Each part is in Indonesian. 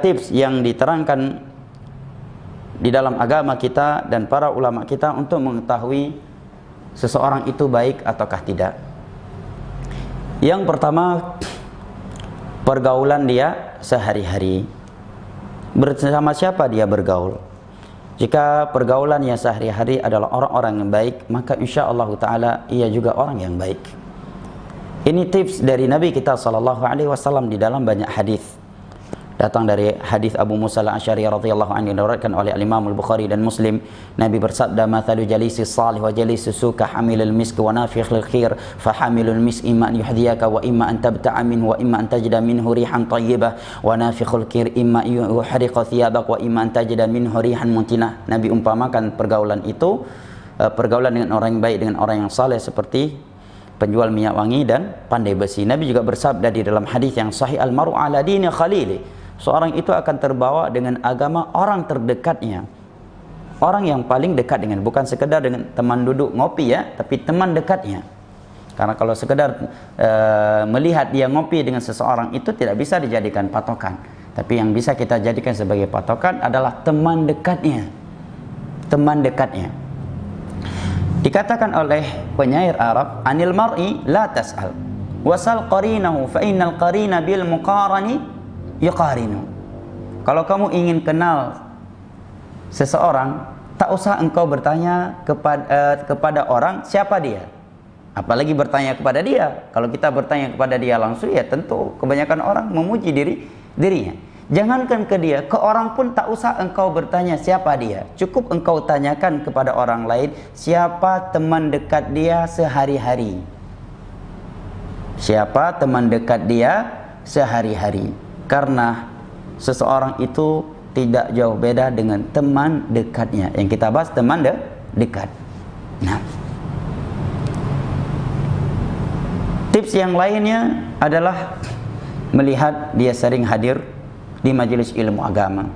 tips yang diterangkan di dalam agama kita dan para ulama kita untuk mengetahui seseorang itu baik ataukah tidak. Yang pertama, pergaulan dia sehari-hari. Bersama siapa dia bergaul? Jika pergaulannya sehari-hari adalah orang-orang yang baik, maka insya-Allah taala ia juga orang yang baik. Ini tips dari Nabi kita sallallahu alaihi wasallam di dalam banyak hadis. Datang dari hadis Abu Musa al-Asy'ari radhiyallahu anhu diriwayatkan oleh Imam Al-Bukhari dan Muslim. Nabi bersabda, "Mathalu jalisi salih wa jalisi suka hamilul misk wa nafikhul khair, fa hamilul misk imma an yuhdiyaka wa imma an tabta'a minhu wa imma an tajida minhu rihan thayyibah wa nafikhul khair imma yuhriqa thiyabak wa imma an tajida minhu rihan muntinah." Nabi umpamakan pergaulan itu, pergaulan dengan orang yang baik, dengan orang yang saleh seperti penjual minyak wangi dan pandai besi. Nabi juga bersabda di dalam hadis yang sahih, "Al-mar'u ala dini khalili." Seorang itu akan terbawa dengan agama orang terdekatnya. Orang yang paling dekat dengan, bukan sekedar dengan teman duduk ngopi ya, tapi teman dekatnya. Karena kalau sekedar melihat dia ngopi dengan seseorang itu tidak bisa dijadikan patokan. Tapi yang bisa kita jadikan sebagai patokan adalah teman dekatnya. Teman dekatnya. Dikatakan oleh penyair Arab, "Anil mar'i la tas'al, wasal qarinahu fa innal qarina bil muqarani yuqarinu." Kalau kamu ingin kenal seseorang, tak usah engkau bertanya kepada orang siapa dia, apalagi bertanya kepada dia. Kalau kita bertanya kepada dia langsung, ya tentu kebanyakan orang memuji dirinya. Jangankan ke dia, ke orang pun tak usah engkau bertanya siapa dia. Cukup engkau tanyakan kepada orang lain, siapa teman dekat dia sehari-hari. Siapa teman dekat dia sehari-hari. Karena seseorang itu tidak jauh beda dengan teman dekatnya. Yang kita bahas teman dekat. Nah, tips yang lainnya adalah melihat dia sering hadir di majelis ilmu agama,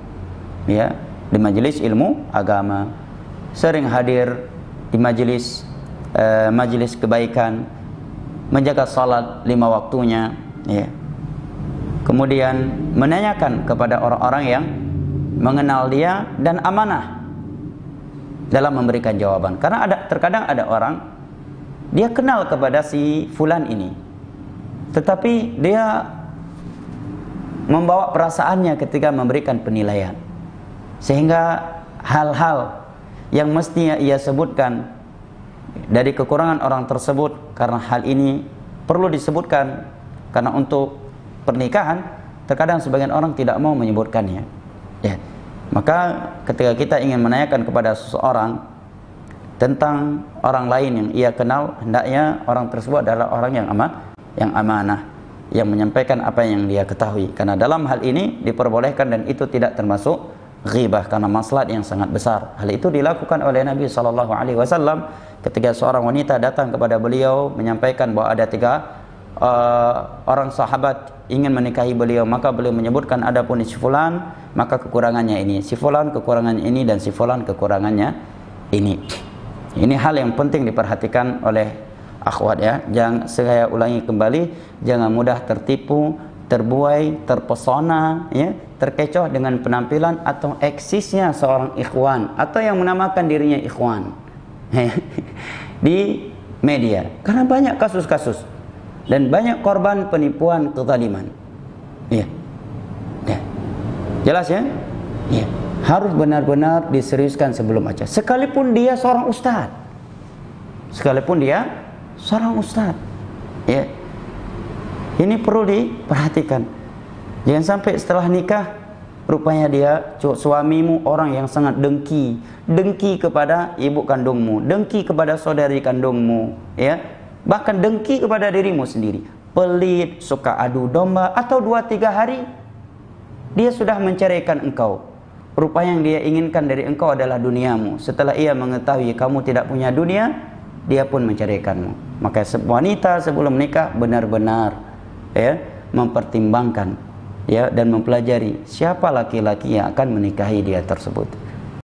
ya, di majelis ilmu agama, sering hadir di majelis kebaikan, menjaga salat 5 waktunya, ya. Kemudian menanyakan kepada orang-orang yang mengenal dia dan amanah dalam memberikan jawaban. Karena terkadang ada orang dia kenal kepada si fulan ini, tetapi dia membawa perasaannya ketika memberikan penilaian, sehingga hal-hal yang mestinya ia sebutkan dari kekurangan orang tersebut, karena hal ini perlu disebutkan karena untuk pernikahan, terkadang sebagian orang tidak mau menyebutkannya, ya. Maka ketika kita ingin menanyakan kepada seseorang tentang orang lain yang ia kenal, hendaknya orang tersebut adalah orang yang amanah, yang menyampaikan apa yang dia ketahui. Karena dalam hal ini diperbolehkan dan itu tidak termasuk ghibah karena maslahat yang sangat besar. Hal itu dilakukan oleh Nabi SAW ketika seorang wanita datang kepada beliau menyampaikan bahwa ada 3 orang sahabat ingin menikahi beliau, maka beliau menyebutkan adapun si fulan maka kekurangannya ini, si fulan kekurangannya ini, dan si fulan kekurangannya ini. Ini hal yang penting diperhatikan oleh akhwat, ya. Jangan, saya ulangi kembali, jangan mudah tertipu, terbuai, terpesona, ya, terkecoh dengan penampilan atau eksisnya seorang ikhwan atau yang menamakan dirinya ikhwan di media. Karena banyak kasus-kasus dan banyak korban penipuan kezaliman. Ya. Ya. Jelas ya? Ya. Harus benar-benar diseriuskan sebelum aja. Sekalipun dia seorang ustaz. Sekalipun dia seorang ustaz. Ya. Ini perlu diperhatikan. Jangan sampai setelah nikah rupanya dia suamimu orang yang sangat dengki, dengki kepada ibu kandungmu, dengki kepada saudari kandungmu, ya. Bahkan dengki kepada dirimu sendiri, pelit, suka adu domba, atau 2-3 hari dia sudah menceraikan engkau. Rupanya yang dia inginkan dari engkau adalah duniamu. Setelah ia mengetahui kamu tidak punya dunia, dia pun menceraikanmu. Maka wanita sebelum menikah benar-benar, ya, mempertimbangkan, ya, dan mempelajari siapa laki-laki yang akan menikahi dia tersebut.